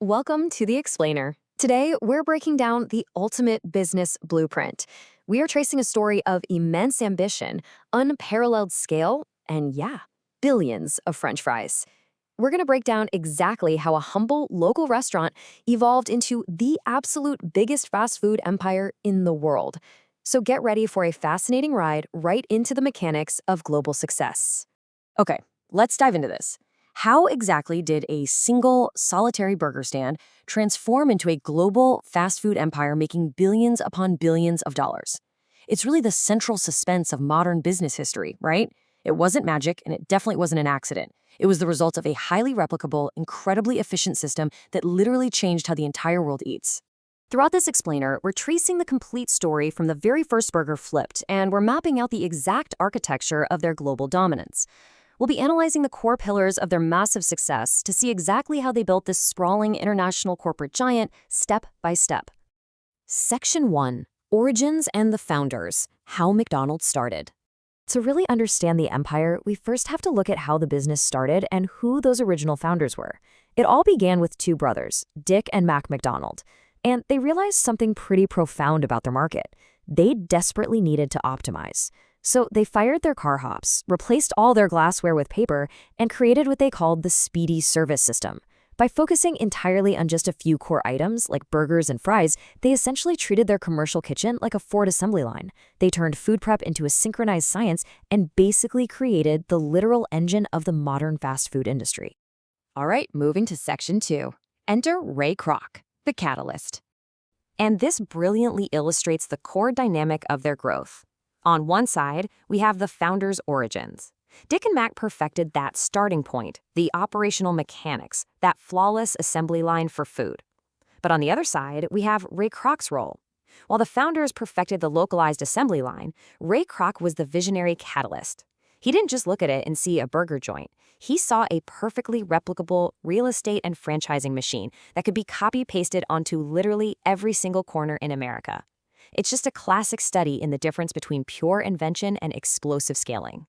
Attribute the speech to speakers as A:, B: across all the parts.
A: Welcome to The Explainer. Today, we're breaking down the ultimate business blueprint. We are tracing a story of immense ambition, unparalleled scale, and billions of French fries. We're going to break down exactly how a humble local restaurant evolved into the absolute biggest fast food empire in the world. So get ready for a fascinating ride right into the mechanics of global success.
B: Okay, let's dive into this. How exactly did a single, solitary burger stand transform into a global fast food empire making billions upon billions of dollars? It's really the central suspense of modern business history, right? It wasn't magic, and it definitely wasn't an accident. It was the result of a highly replicable, incredibly efficient system that literally changed how the entire world eats.
A: Throughout this explainer, we're tracing the complete story from the very first burger flipped, and we're mapping out the exact architecture of their global dominance. We'll be analyzing the core pillars of their massive success to see exactly how they built this sprawling international corporate giant step by step. Section 1. Origins and the Founders. How McDonald's started. To really understand the empire, we first have to look at how the business started and who those original founders were. It all began with two brothers, Dick and Mac McDonald, and they realized something pretty profound about their market. They desperately needed to optimize. So they fired their car hops, replaced all their glassware with paper, and created what they called the speedy service system. By focusing entirely on just a few core items, like burgers and fries, they essentially treated their commercial kitchen like a Ford assembly line. They turned food prep into a synchronized science and basically created the literal engine of the modern fast food industry. All right, moving to Section 2. Enter Ray Kroc, the catalyst. And this brilliantly illustrates the core dynamic of their growth. On one side, we have the founders' origins. Dick and Mac perfected that starting point, the operational mechanics, that flawless assembly line for food. But on the other side, we have Ray Kroc's role. While the founders perfected the localized assembly line, Ray Kroc was the visionary catalyst. He didn't just look at it and see a burger joint. He saw a perfectly replicable real estate and franchising machine that could be copy-pasted onto literally every single corner in America. It's just a classic study in the difference between pure invention and explosive scaling.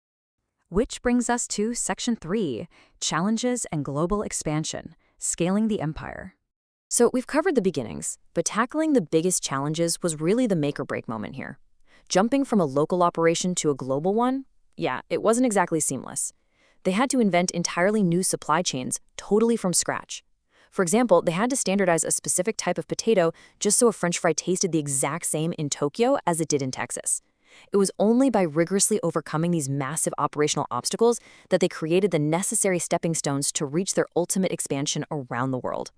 C: Which brings us to Section 3, Challenges and Global Expansion, Scaling the Empire.
A: So we've covered the beginnings, but tackling the biggest challenges was really the make or break moment here. Jumping from a local operation to a global one? Yeah, it wasn't exactly seamless. They had to invent entirely new supply chains, totally from scratch. For example, they had to standardize a specific type of potato just so a French fry tasted the exact same in Tokyo as it did in Texas. It was only by rigorously overcoming these massive operational obstacles that they created the necessary stepping stones to reach their ultimate expansion around the world.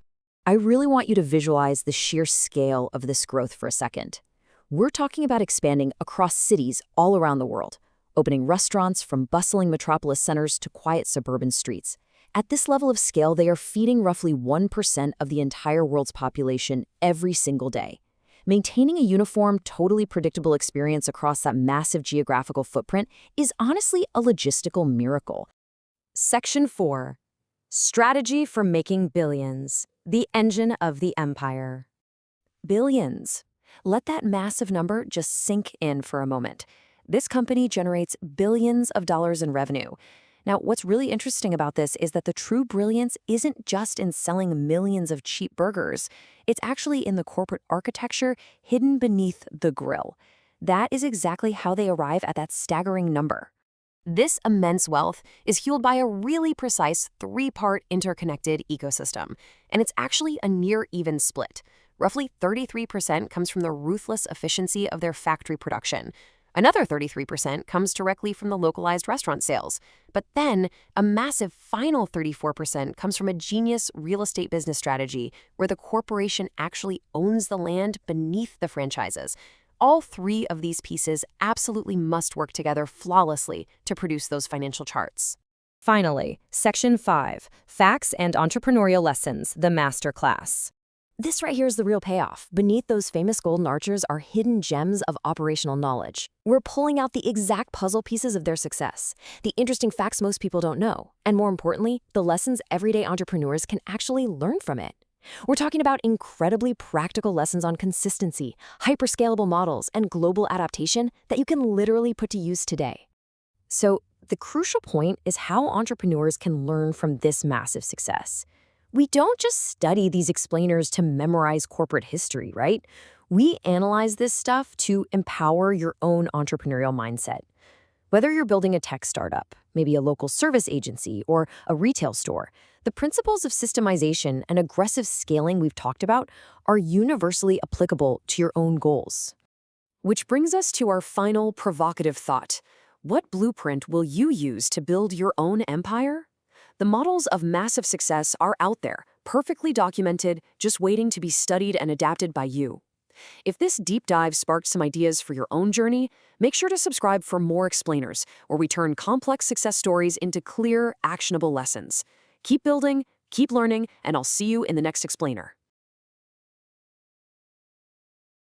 A: I really want you to visualize the sheer scale of this growth for a second. We're talking about expanding across cities all around the world, opening restaurants from bustling metropolis centers to quiet suburban streets. At this level of scale, they are feeding roughly 1% of the entire world's population every single day. Maintaining a uniform, totally predictable experience across that massive geographical footprint is honestly a logistical miracle. Section 4. Strategy for making billions. The engine of the empire. Billions. Let that massive number just sink in for a moment. This company generates billions of dollars in revenue. Now, what's really interesting about this is that the true brilliance isn't just in selling millions of cheap burgers. It's actually in the corporate architecture hidden beneath the grill. That is exactly how they arrive at that staggering number. This immense wealth is fueled by a really precise three-part interconnected ecosystem, and it's actually a near-even split. Roughly 33% comes from the ruthless efficiency of their factory production. Another 33% comes directly from the localized restaurant sales. But then, a massive final 34% comes from a genius real estate business strategy where the corporation actually owns the land beneath the franchises. All three of these pieces absolutely must work together flawlessly to produce those financial charts. Finally, Section 5, Facts and Entrepreneurial Lessons, the Master Class. This right here is the real payoff. Beneath those famous golden arches are hidden gems of operational knowledge. We're pulling out the exact puzzle pieces of their success, the interesting facts most people don't know, and more importantly, the lessons everyday entrepreneurs can actually learn from it. We're talking about incredibly practical lessons on consistency, hyperscalable models, and global adaptation that you can literally put to use today. So, the crucial point is how entrepreneurs can learn from this massive success.
B: We don't just study these explainers to memorize corporate history, right? We analyze this stuff to empower your own entrepreneurial mindset. Whether you're building a tech startup, maybe a local service agency, or a retail store, the principles of systemization and aggressive scaling we've talked about are universally applicable to your own goals. Which brings us to our final provocative thought. What blueprint will you use to build your own empire? The models of massive success are out there, perfectly documented, just waiting to be studied and adapted by you. If this deep dive sparked some ideas for your own journey, make sure to subscribe for more explainers, where we turn complex success stories into clear, actionable lessons. Keep building, keep learning, and I'll see you in the next explainer.